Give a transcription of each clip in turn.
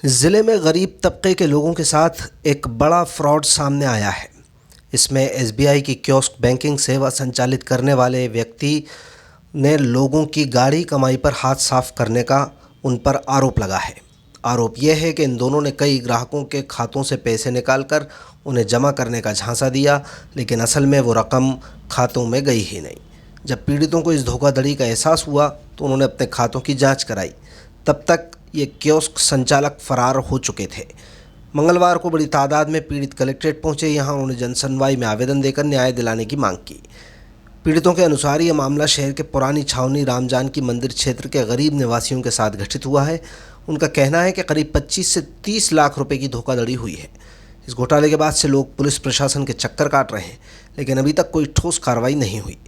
ज़िले में गरीब तबके के लोगों के साथ एक बड़ा फ्रॉड सामने आया है। इसमें एसबीआई की कियोस्क बैंकिंग सेवा संचालित करने वाले व्यक्ति ने लोगों की गाढ़ी कमाई पर हाथ साफ करने का उन पर आरोप लगा है। आरोप यह है कि इन दोनों ने कई ग्राहकों के खातों से पैसे निकालकर उन्हें जमा करने का झांसा दिया, लेकिन असल में वो रकम खातों में गई ही नहीं। जब पीड़ितों को इस धोखाधड़ी का एहसास हुआ तो उन्होंने अपने खातों की जांच कराई। तब तक ये कियोस्क संचालक फरार हो चुके थे। मंगलवार को बड़ी तादाद में पीड़ित कलेक्ट्रेट पहुंचे। यहां उन्होंने जनसुनवाई में आवेदन देकर न्याय दिलाने की मांग की। पीड़ितों के अनुसार ये मामला शहर के पुरानी छावनी राम जानकी मंदिर क्षेत्र के गरीब निवासियों के साथ घटित हुआ है। उनका कहना है कि करीब 25 से 30 लाख रुपए की धोखाधड़ी हुई है। इस घोटाले के बाद से लोग पुलिस प्रशासन के चक्कर काट रहे हैं, लेकिन अभी तक कोई ठोस कार्रवाई नहीं हुई।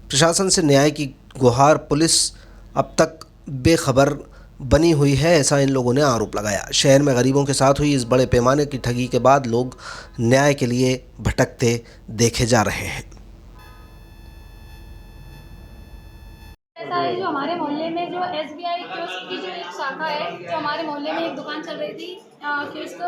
प्रशासन से न्याय की गुहार, पुलिस अब तक बेखबर बनी हुई है, ऐसा इन लोगों ने आरोप लगाया। शहर में गरीबों के साथ हुई इस बड़े पैमाने की ठगी के बाद लोग न्याय के लिए भटकते देखे जा रहे हैं। ऐसा है जो हमारे मोहल्ले में जो एसबीआई कियोस्क की जो एक शाखा है, जो हमारे मोहल्ले में एक दुकान चल रही थी कियोस्क,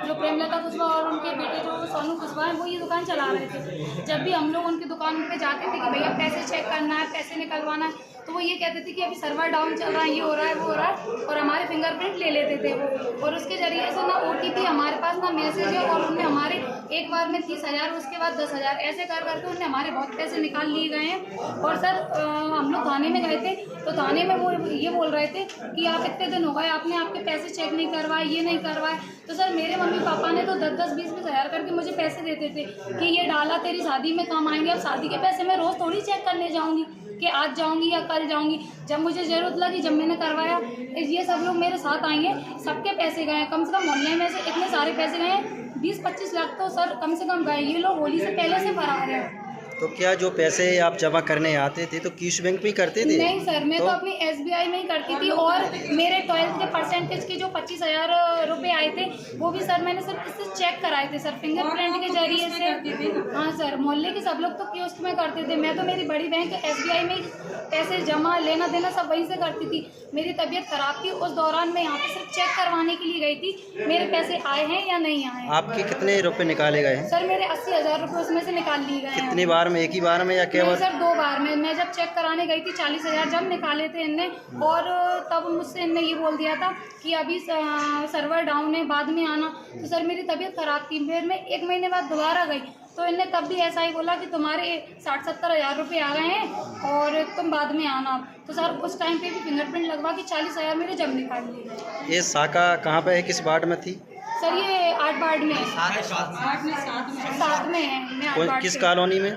जो प्रेमलता कुशवाहा और उनके बेटे जो सोनू कुशवाहा है वो ये दुकान चला रहे थे। जब भी हम लोग उनकी दुकान पे जाते थे कि भैया पैसे चेक करना है, पैसे निकलवाना है, तो वो ये कहते थे कि अभी सर्वर डाउन चल रहा है, ये हो रहा है, वो हो रहा है, और हमारे फिंगरप्रिंट ले लेते थे वो। और उसके जरिए से ना ओटीपी हमारे पास ना मैसेज है, और उनने हमारे एक बार में 30,000, उसके बाद 10,000 ऐसे कर करके उनने हमारे बहुत पैसे निकाल लिए गए हैं। और सर हम लोग थाने में गए थे, तो थाने में वो ये बोल रहे थे कि आप इतने दिन हो गए, आपने आपके पैसे चेक नहीं करवाए, ये नहीं करवाए। तो सर मेरे मम्मी पापा ने तो 10-10, 20-20 हज़ार करके मुझे पैसे देते थे कि ये डाला तेरी शादी में काम आएंगे। अब शादी के पैसे मैं रोज़ थोड़ी चेक करने जाऊँगी कि आज जाऊँगी या कल जाऊँगी। जब मुझे ज़रूरत लगी, जब मैंने करवाया, ये सब लोग मेरे साथ आएंगे, सबके पैसे गए। कम से कम मोहल्ले में से इतने सारे पैसे गए, 20-25 लाख तो सर कम से कम गए। ये लोग होली से पहले से फरार हैं। तो क्या जो पैसे आप जमा करने आते थे तो किस बैंक में ही करते थे? नहीं सर, मैं तो अपनी एसबीआई में ही करती थी। और मेरे 12th के परसेंटेज के जो 25,000 रुपये आए थे वो भी सर मैंने सर इससे चेक कराए थे सर, फिंगरप्रिंट के जरिए से। हाँ सर, मोहल्ले के सब लोग तो कियोस्क में करते थे, मैं तो मेरी बड़ी बैंक एसबीआई में ही पैसे जमा लेना देना सब वहीं से करती थी। मेरी तबीयत खराब थी, उस दौरान मैं यहाँ पे सिर्फ चेक करवाने के लिए गई थी मेरे पैसे आए हैं या नहीं आए। आपके कितने रुपए निकाले गए हैं? सर मेरे 80,000 रुपये उसमें से निकाल लिए गए हैं। कितनी बार में, एक ही बार में या क्या? नहीं सर, 2 बार में। मैं जब चेक कराने गई थी 40,000 जब निकाले थे इनने, और तब मुझसे इनने ये बोल दिया था कि अभी सर्वर डाउन है, बाद में आना। तो सर मेरी तबीयत ख़राब थी, फिर मैं 1 महीने बाद दोबारा गई, तो इनने तब भी ऐसा ही बोला कि तुम्हारे 60-70 हज़ार रुपये आ गए हैं और तुम बाद में आना। तो सर उस टाइम पे भी फिंगरप्रिंट लगवा के 40,000 मेरे जब निकाल लिए गए। ये शाखा कहाँ पे है, किस वार्ड में थी? सर ये 8 वार्ड में है। 7 में है। मैं 8 वार्ड किस कॉलोनी में?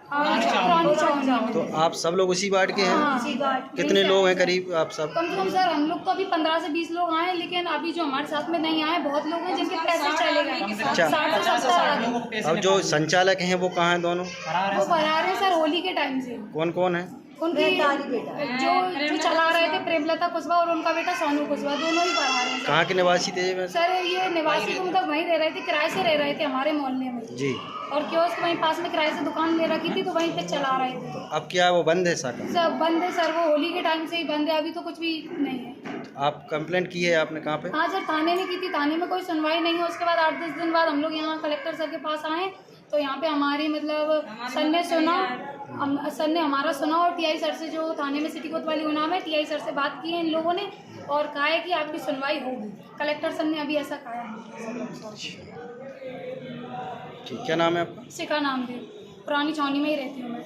पुरानी छावनी। तो आप सब लोग उसी वार्ड के हैं? हाँ, कितने लोग हैं करीब आप सब? कम से कम सर हम लोग तो अभी 15 से 20 लोग आए, लेकिन अभी जो हमारे साथ में नहीं आए बहुत लोग हैं जिनके पैसे चले गए। 60 से 70। अब जो संचालक हैं वो कहाँ हैं दोनों? वो फरार है सर होली के टाइम से। कौन कौन है? उनकी जो चला रहे थे प्रेमलता कुशवाहा और उनका बेटा सोनू कुशवाहा, दोनों ही फरार हैं। कहाँ के निवासी थे ये? सर ये निवासी तो मतलब वहीं रह रहे थे, किराए से रह रहे थे हमारे मोहल्ले में जी। और कियोस्क वहीं पास में किराए से दुकान ले रखी थी, तो वहीं पे चला रहे थे। अब क्या वो बंद है शाखा? सब बंद है सर, वो होली के टाइम से ही बंद है, अभी तो कुछ भी नहीं है। आप कंप्लेंट की है आपने कहाँ पे? हाँ सर, थाने में की थी, थाने में कोई सुनवाई नहीं है। उसके बाद 8-10 दिन बाद हम लोग यहाँ कलेक्टर सर के पास आए, तो यहाँ पे हमारी मतलब सर ने सुना, सर ने हमारा सुना, और टीआई सर से जो थाने में सिटी कोतवाली नाम है, टीआई सर से बात की है इन लोगों ने और कहा है कि आपकी सुनवाई होगी। कलेक्टर सर ने अभी ऐसा कहा है। ठीक, क्या नाम है आपका? शिखा नाम भी, पुरानी छावनी में ही रहती हूँ मैं।